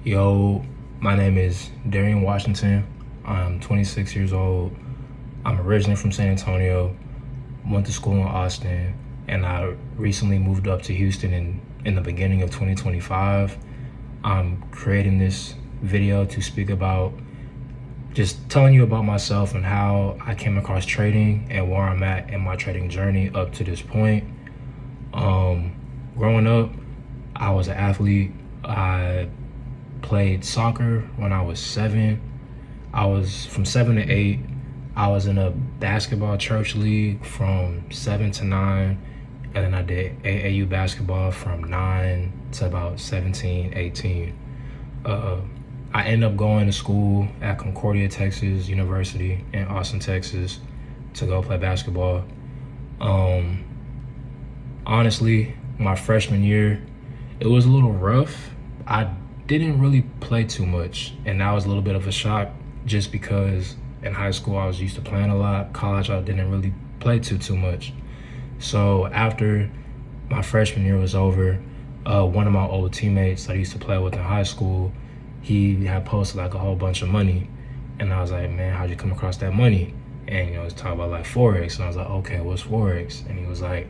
Yo, my name is Darian Washington. I'm 26 years old. I'm originally from San Antonio, went to school in Austin, and I recently moved up to Houston in the beginning of 2025. I'm creating this video to speak about just telling you about myself and how I came across trading and where I'm at in my trading journey up to this point. Growing up, I was an athlete. I played soccer when I was 7. I was from 7 to 8. I was in a basketball church league from 7 to 9. And then I did AAU basketball from 9 to about 17, 18. I ended up going to school at Concordia, Texas University in Austin, Texas to go play basketball. Honestly, my freshman year, it was a little rough. I didn't really play too much, and that was a little bit of a shock just because in high school I was used to playing a lot. College, I didn't really play too much. So after my freshman year was over, one of my old teammates that I used to play with in high school, he had posted like a whole bunch of money, and I was like, man, how'd you come across that money? And he was talking about like forex, and I was like, okay, what's forex? And he was like,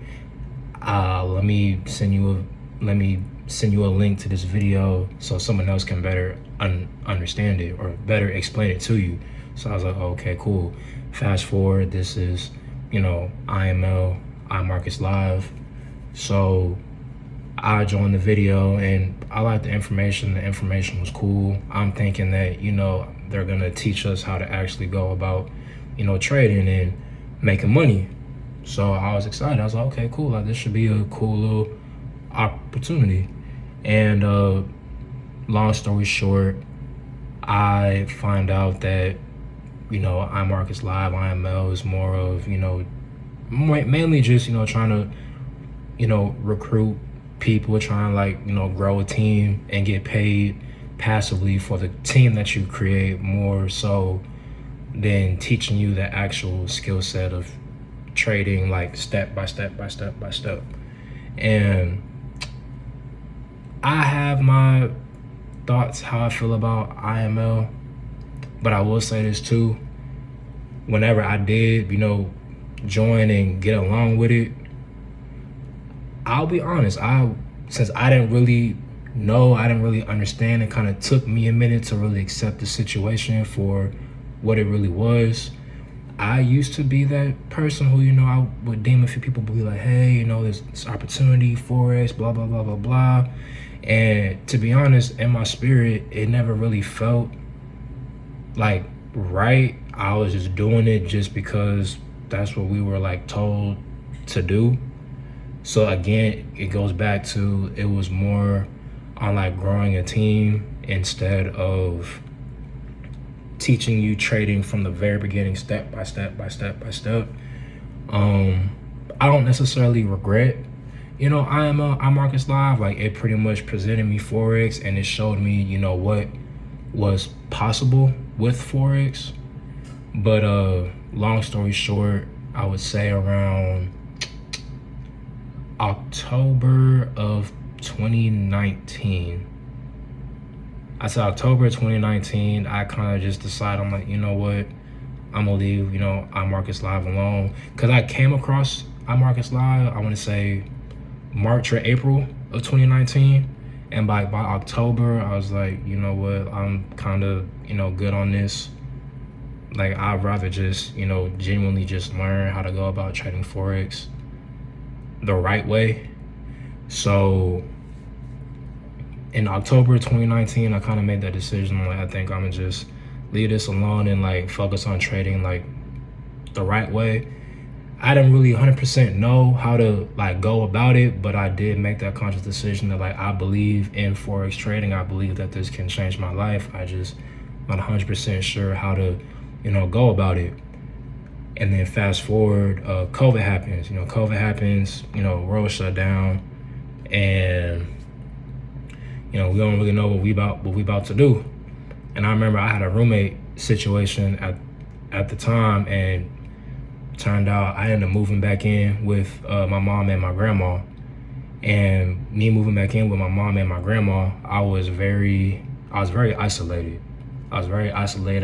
let me send you a link to this video so someone else can better understand it or better explain it to you. So I was like, okay, cool. Fast forward, this is, IML, iMarkets Live. So I joined the video and I liked the information. The information was cool. I'm thinking that, they're gonna teach us how to actually go about, trading and making money. So I was excited. I was like, okay, cool. Like this should be a cool little opportunity. And long story short, I find out that, iMarkets Live, IML is more of, mainly just, trying to, recruit people, trying to grow a team and get paid passively for the team that you create more so than teaching you the actual skill set of trading like step by step by step by step. And I have my thoughts how I feel about IML, but I will say this too. Whenever I did, join and get along with it, I'll be honest, since I didn't really know, I didn't really understand, it kind of took me a minute to really accept the situation for what it really was. I used to be that person who, I would deem a few people be like, hey, there's this opportunity, forex, blah, blah, blah, blah, blah. And to be honest, in my spirit, it never really felt like right. I was just doing it just because that's what we were like told to do. So again, it goes back to, it was more on like growing a team instead of teaching you trading from the very beginning, step by step by step by step. I don't necessarily regret, iMarkets Live. Like it pretty much presented me forex and it showed me, what was possible with forex. But long story short, I would say around October of 2019. I said October 2019, I kind of just decided, I'm like, you know what? I'm gonna leave, iMarkets Live alone. Cause I came across iMarkets Live, I wanna say March or April of 2019. And by October, I was like, you know what? I'm kind of, good on this. Like I'd rather just, genuinely just learn how to go about trading forex the right way. So in October 2019, I kind of made that decision. Like, I think I'm gonna just leave this alone and like focus on trading like the right way. I didn't really 100% know how to like go about it, but I did make that conscious decision that like I believe in forex trading. I believe that this can change my life. I just not 100% sure how to, go about it. And then fast forward, COVID happens. World shut down, and we don't really know what we about to do. And I remember I had a roommate situation at the time, and turned out I ended up moving back in with my mom and my grandma. And me moving back in with my mom and my grandma, I was very I was very isolated. I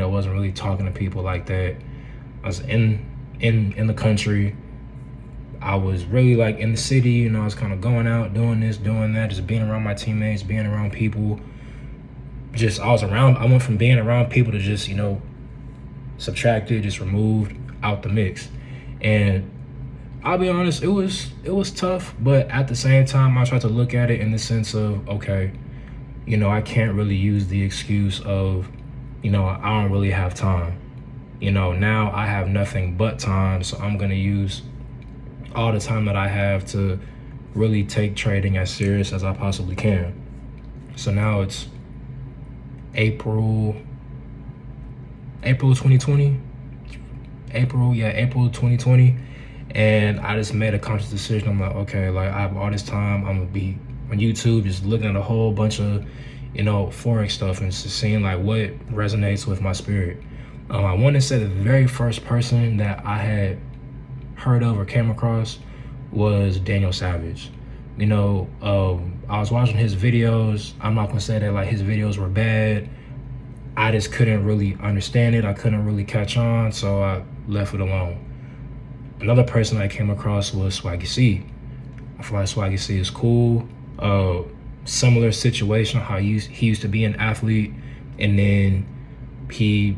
wasn't really talking to people like that. I was in the country. I was really like in the city, you know, I was kind of going out, doing this, doing that, just being around my teammates, being around people. I went from being around people to just, you know, subtracted, just removed out the mix. And I'll be honest, it was tough, but at the same time, I tried to look at it in the sense of, okay, you know, I can't really use the excuse of, you know, I don't really have time. You know, now I have nothing but time, so I'm gonna use all the time that I have to really take trading as serious as I possibly can. So now it's April 2020. April 2020. And I just made a conscious decision. I'm like, okay, like I have all this time. I'm gonna be on YouTube just looking at a whole bunch of, you know, forex stuff and just seeing like what resonates with my spirit. I want to say the very first person that I had heard of or came across was Daniel Savage. You know, I was watching his videos. I'm not gonna say that like his videos were bad. I just couldn't really understand it. I couldn't really catch on, so I left it alone. Another person I came across was Swaggy C. I feel like Swaggy C is cool. Similar situation, how he used to be an athlete and then he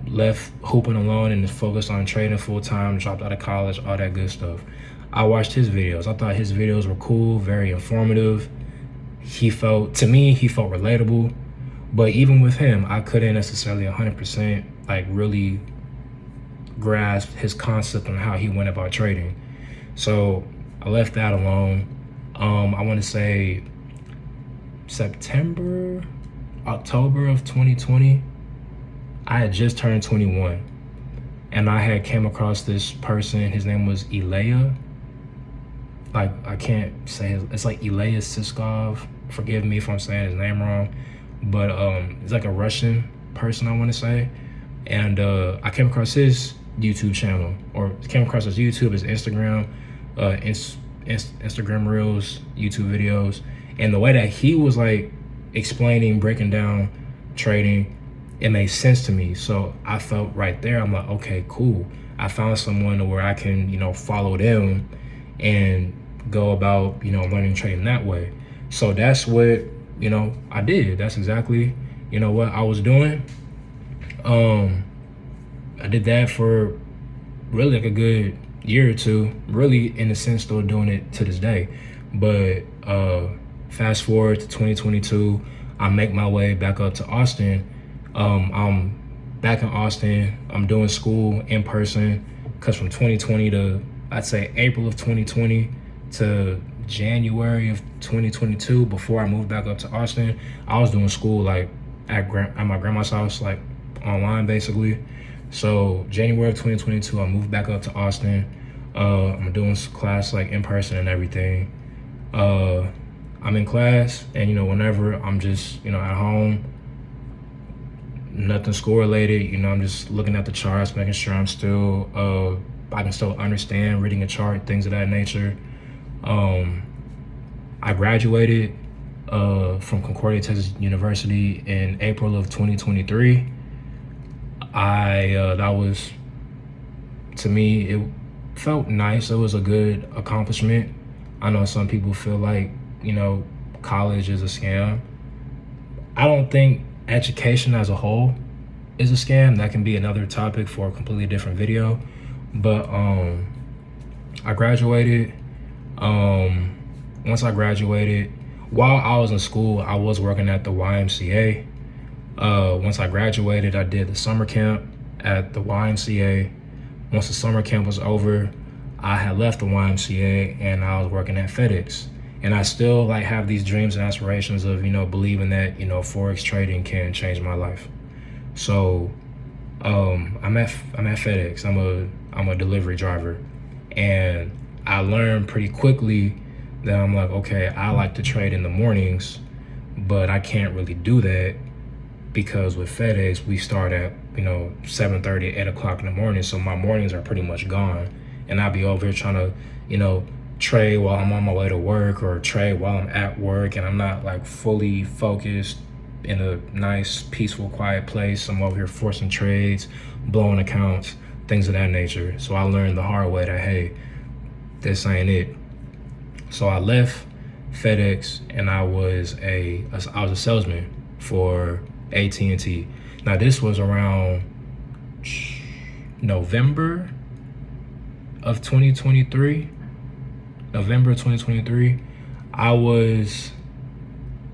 left hooping alone and is focused on trading full time, dropped out of college, all that good stuff. I watched his videos. I thought his videos were cool, very informative. To me, he felt relatable. But even with him, I couldn't necessarily 100% like really grasp his concept on how he went about trading. So I left that alone. I want to say October of 2020. I had just turned 21 and I had came across this person. His name was Ilya. Like, I can't say it's like Ilya Siskov. Forgive me if I'm saying his name wrong, but it's like a Russian person, I want to say. And I came across his YouTube channel, or came across his YouTube, his Instagram, Instagram Reels, YouTube videos, and the way that he was like explaining, breaking down trading, it made sense to me. So I felt right there, I'm like, okay, cool. I found someone where I can, you know, follow them and go about, you know, learning trading that way. So that's what, you know, I did. That's exactly, you know, what I was doing. I did that for really like a good year or two, really in a sense still doing it to this day. But fast forward to 2022, I make my way back up to Austin. I'm back in Austin. I'm doing school in person, because from 2020 to, I'd say, April of 2020 to January of 2022, before I moved back up to Austin, I was doing school like at my grandma's house, like online basically. So January of 2022, I moved back up to Austin. I'm doing class like in person and everything. I'm in class, and you know, whenever I'm just, you know, at home, nothing school related, you know, I'm just looking at the charts, making sure I'm still I can still understand reading a chart, things of that nature. I graduated from Concordia Texas University in April of 2023. That was, to me, it felt nice. It was a good accomplishment. I know some people feel like, you know, college is a scam. I don't think education as a whole is a scam. That can be another topic for a completely different video. But I graduated. Once I graduated, while I was in school, I was working at the YMCA. Once I graduated, I did the summer camp at the YMCA. Once the summer camp was over, I had left the YMCA and I was working at FedEx. And I still like have these dreams and aspirations of, you know, believing that, you know, forex trading can change my life. So I'm at FedEx. I'm a delivery driver, and I learned pretty quickly that I'm like, okay, I like to trade in the mornings, but I can't really do that because with FedEx, we start at, you know, 7:30, 8 o'clock in the morning. So my mornings are pretty much gone. And I'll be over here trying to, you know, trade while I'm on my way to work, or trade while I'm at work, and I'm not like fully focused in a nice, peaceful, quiet place. I'm over here forcing trades, blowing accounts, things of that nature. So I learned the hard way that, hey, this ain't it. So I left FedEx and I was a salesman for AT&T. Now this was around November of 2023. November of 2023. I was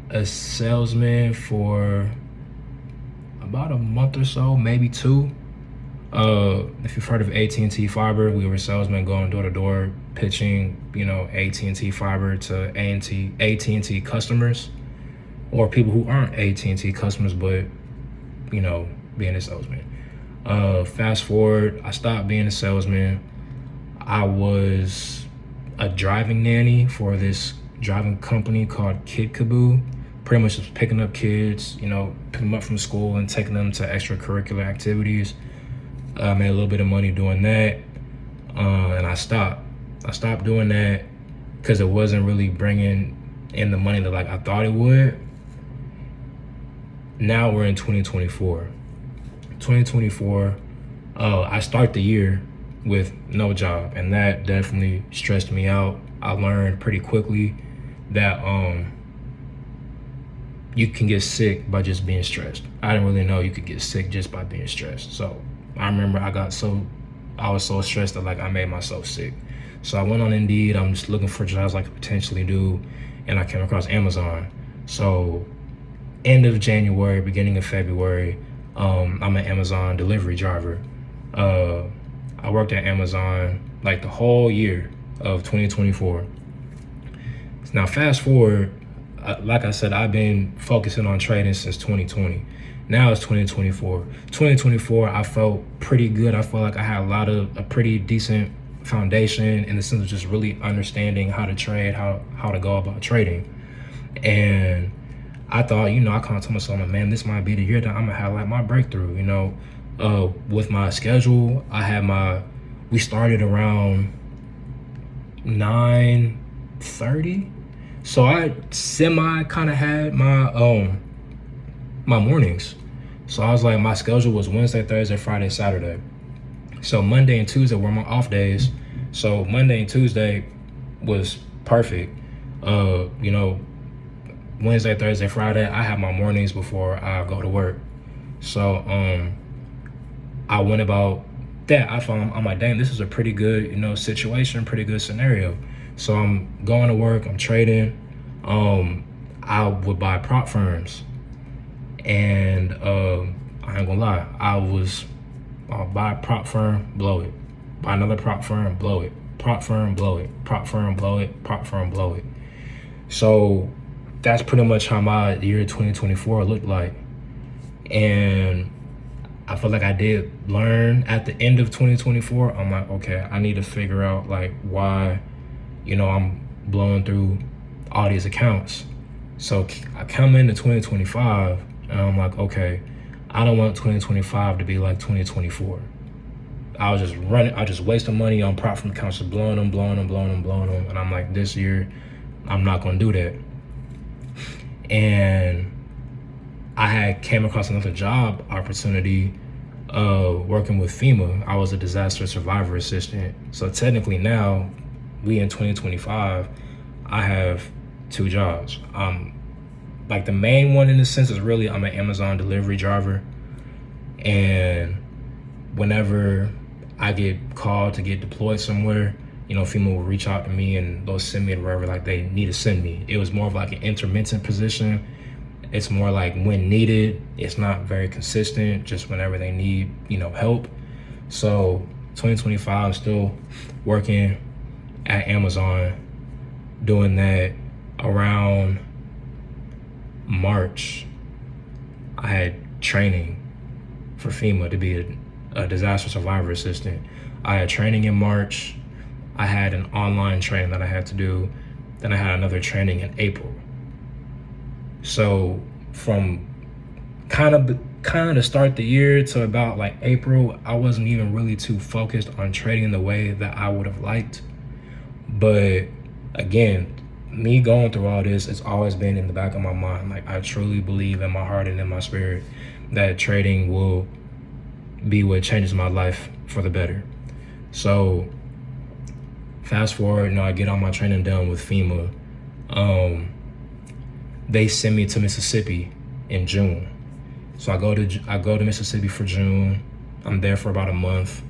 a salesman for about a month or so, maybe two. If you've heard of AT&T Fiber, we were salesmen going door to door, pitching, AT&T Fiber to AT&T customers, or people who aren't AT&T customers, but being a salesman. Fast forward, I stopped being a salesman. I was a driving nanny for this driving company called Kid Kaboo. Pretty much just picking up kids, picking them up from school and taking them to extracurricular activities. I made a little bit of money doing that, and I stopped. I stopped doing that because it wasn't really bringing in the money that I thought it would. Now we're in 2024. 2024, I start the year with no job, and that definitely stressed me out. I learned pretty quickly that you can get sick by just being stressed. I didn't really know you could get sick just by being stressed. So I remember I was so stressed that I made myself sick. So I went on Indeed. I'm just looking for jobs I could potentially do, and I came across Amazon. So end of January, beginning of February, I'm an Amazon delivery driver. I worked at Amazon the whole year of 2024. Now fast forward, like I said, I've been focusing on trading since 2020. Now it's 2024. 2024, I felt pretty good. I felt like I had a pretty decent foundation in the sense of just really understanding how to trade, how to go about trading. And I thought, I kind of told myself, man, this might be the year that I'm gonna have my breakthrough. With my schedule, we started around 9:30. So I semi kind of had my mornings. So I was my schedule was Wednesday, Thursday, Friday, Saturday. So Monday and Tuesday were my off days. So Monday and Tuesday was perfect. Wednesday, Thursday, Friday, I have my mornings before I go to work. So I went about that. I'm like, dang, this is a pretty good, situation, pretty good scenario. So I'm going to work, I'm trading. I would buy prop firms, and I ain't gonna lie, I'll buy a prop firm, blow it. Buy another prop firm, blow it. Prop firm, blow it. Prop firm, blow it. Prop firm, blow it. So that's pretty much how my year 2024 looked like. And I feel like I did learn at the end of 2024. I'm like, okay, I need to figure out why, I'm blowing through all these accounts. So I come into 2025 and I'm like, okay, I don't want 2025 to be like 2024. I was just wasting money on prop firm accounts, just blowing them. And I'm like, this year, I'm not gonna do that. And I had came across another job opportunity working with FEMA. I was a disaster survivor assistant. So technically now, we in 2025, I have two jobs. The main one in the sense is really I'm an Amazon delivery driver. And whenever I get called to get deployed somewhere, FEMA will reach out to me and they'll send me to wherever they need to send me. It was more of an intermittent position. It's more when needed. It's not very consistent, just whenever they need, help. So 2025, I'm still working at Amazon, doing that. Around March, I had training for FEMA to be a disaster survivor assistant. I had training in March. I had an online training that I had to do. Then I had another training in April. So from kind of start the year to about April, I wasn't even really too focused on trading the way that I would have liked. But again, me going through all this, it's always been in the back of my mind. Like, I truly believe in my heart and in my spirit that trading will be what changes my life for the better. So fast forward, I get all my training done with FEMA. They send me to Mississippi in June. So I go to Mississippi for June. I'm there for about a month,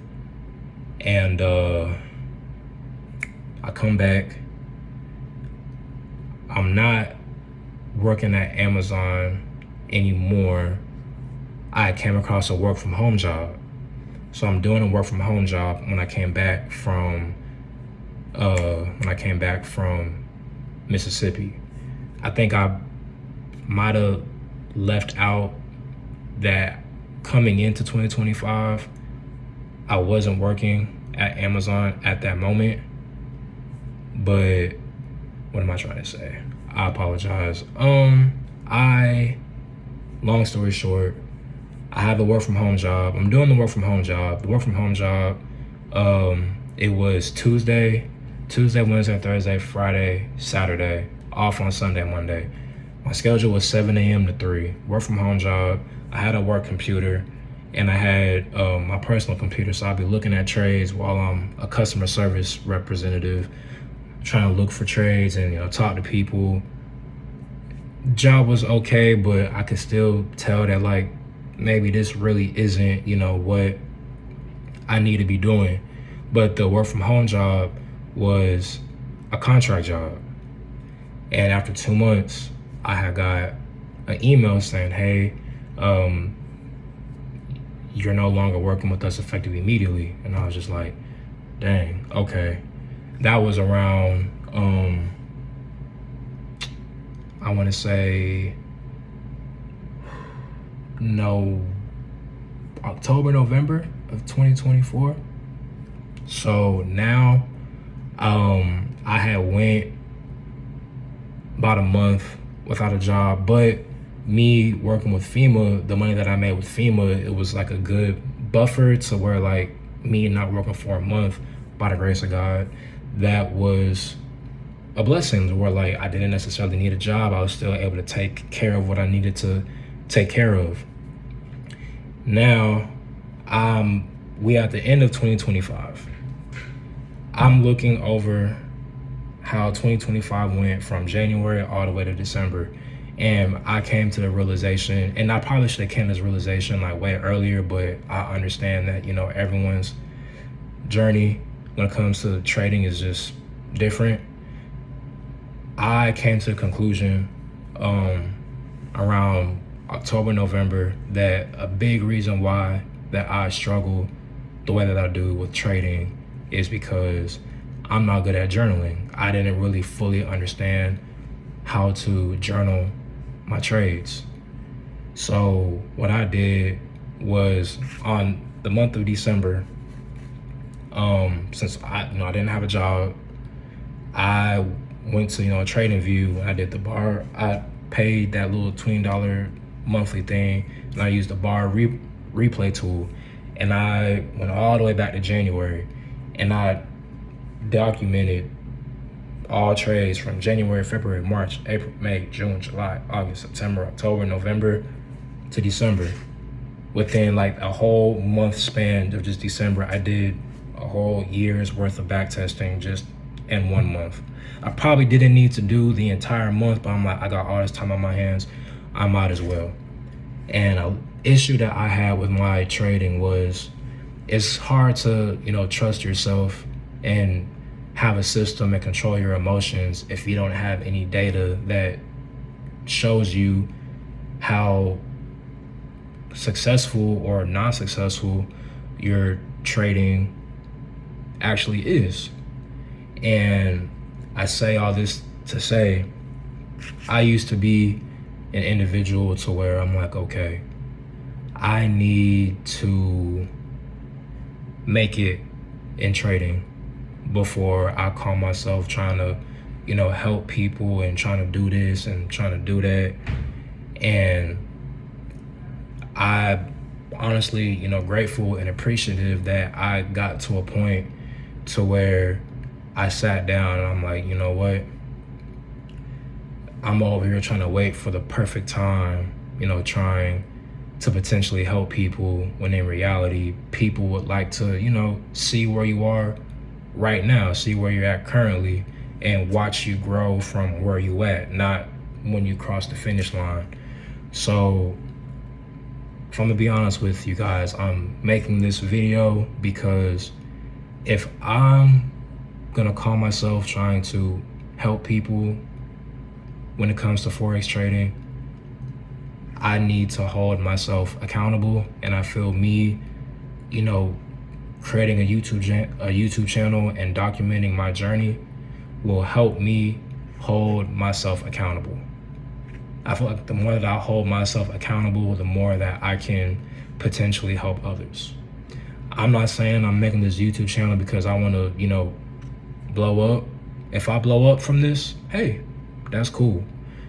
and I come back. I'm not working at Amazon anymore. I came across a work from home job. So I'm doing a work from home job when I came back from Mississippi. I think I might have left out that coming into 2025, I wasn't working at Amazon at that moment. But what am I trying to say? I apologize. Long story short, I have a work from home job. I'm doing the work from home job. The work from home job, it was Tuesday, Wednesday, Thursday, Friday, Saturday, off on Sunday, Monday. My schedule was 7 a.m. to 3. Work from home job. I had a work computer, and I had my personal computer, so I'd be looking at trades while I'm a customer service representative, trying to look for trades and talk to people. Job was okay, but I could still tell that like maybe this really isn't what I need to be doing. But the work from home job was a contract job, and after 2 months I had got an email saying, hey, you're no longer working with us effective immediately. And I was just like, dang, okay. That was around I want to say October, November of 2024. So now I had went about a month without a job, but me working with FEMA, the money that I made with FEMA, it was like a good buffer to where like me not working for a month, by the grace of God, that was a blessing where like I didn't necessarily need a job. I was still able to take care of what I needed to take care of. Now, we at the end of 2025. I'm looking over how 2025 went from January all the way to December. And I came to the realization, and I probably should have came to this realization like way earlier, but I understand that, everyone's journey when it comes to trading is just different. I came to the conclusion around October, November, that a big reason why that I struggle the way that I do with trading is because I'm not good at journaling. I didn't really fully understand how to journal my trades. So what I did was on the month of December, since I didn't have a job, I went to Trading View. I did the bar. I paid that little $20 monthly thing, and I used the bar replay tool, and I went all the way back to January, and I documented all trades from January, February, March, April, May, June, July, August, September, October, November to December. Within like a whole month span of just December, I did a whole year's worth of back testing just in 1 month. I probably didn't need to do the entire month, but I'm like, I got all this time on my hands, I might as well. And an issue that I had with my trading was it's hard to, trust yourself and have a system and control your emotions if you don't have any data that shows you how successful or non-successful your trading actually is. And I say all this to say, I used to be an individual to where I'm like, okay, I need to make it in trading before I call myself trying to, help people and trying to do this and trying to do that. And I honestly, grateful and appreciative that I got to a point to where I sat down and I'm like, you know what? I'm over here trying to wait for the perfect time, trying to potentially help people, when in reality, people would like to, see where you are right now, see where you're at currently, and watch you grow from where you at, not when you cross the finish line. So if I'm gonna be honest with you guys, I'm making this video because if I'm gonna call myself trying to help people when it comes to forex trading, I need to hold myself accountable. And I feel me, creating a YouTube channel and documenting my journey will help me hold myself accountable. I feel like the more that I hold myself accountable, the more that I can potentially help others. I'm not saying I'm making this YouTube channel because I want to, blow up. If I blow up from this, hey, that's cool.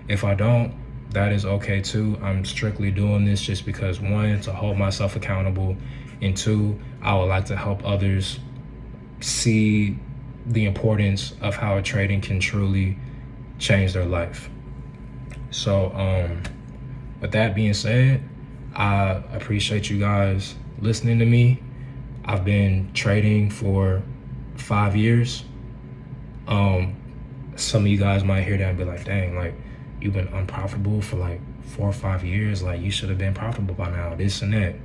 If I don't, that is okay too. I'm strictly doing this just because, one, to hold myself accountable, and two, I would like to help others see the importance of how trading can truly change their life. So with that being said, I appreciate you guys listening to me. I've been trading for 5 years. Some of you guys might hear that and be like, dang, like, you've been unprofitable for like 4 or 5 years. Like, you should have been profitable by now, this and that.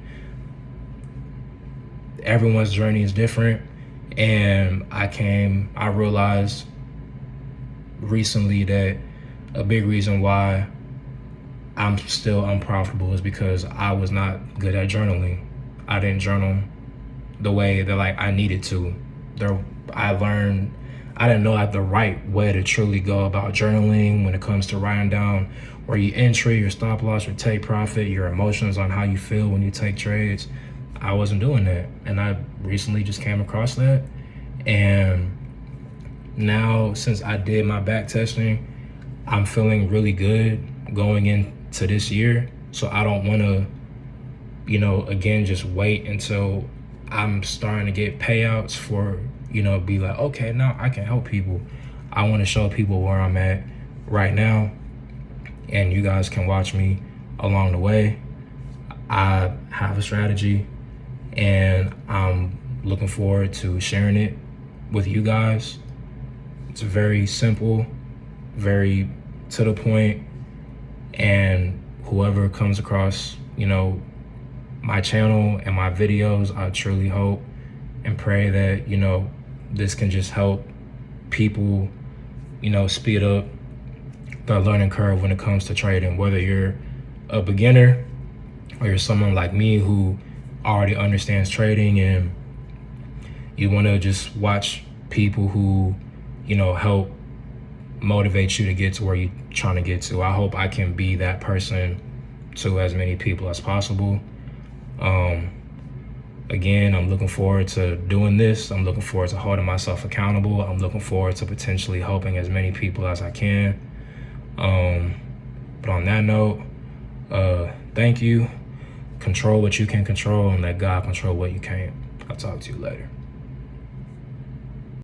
Everyone's journey is different. And I realized recently that a big reason why I'm still unprofitable is because I was not good at journaling. I didn't journal the way that I needed to. I didn't know the right way to truly go about journaling when it comes to writing down where you entry, your stop loss, your take profit, your emotions on how you feel when you take trades. I wasn't doing that. And I recently just came across that. And now, since I did my back testing, I'm feeling really good going into this year. So I don't want to, again, just wait until I'm starting to get payouts for, be like, okay, now I can help people. I want to show people where I'm at right now, and you guys can watch me along the way. I have a strategy, and I'm looking forward to sharing it with you guys. It's very simple, very to the point, and whoever comes across, my channel and my videos, I truly hope and pray that, this can just help people, speed up the learning curve when it comes to trading, whether you're a beginner or you're someone like me who already understands trading and you want to just watch people who, help motivate you to get to where you're trying to get to. I hope I can be that person to as many people as possible. Again, I'm looking forward to doing this. I'm looking forward to holding myself accountable. I'm looking forward to potentially helping as many people as I can. But on that note, thank you. Control what you can control and let God control what you can't. I'll talk to you later.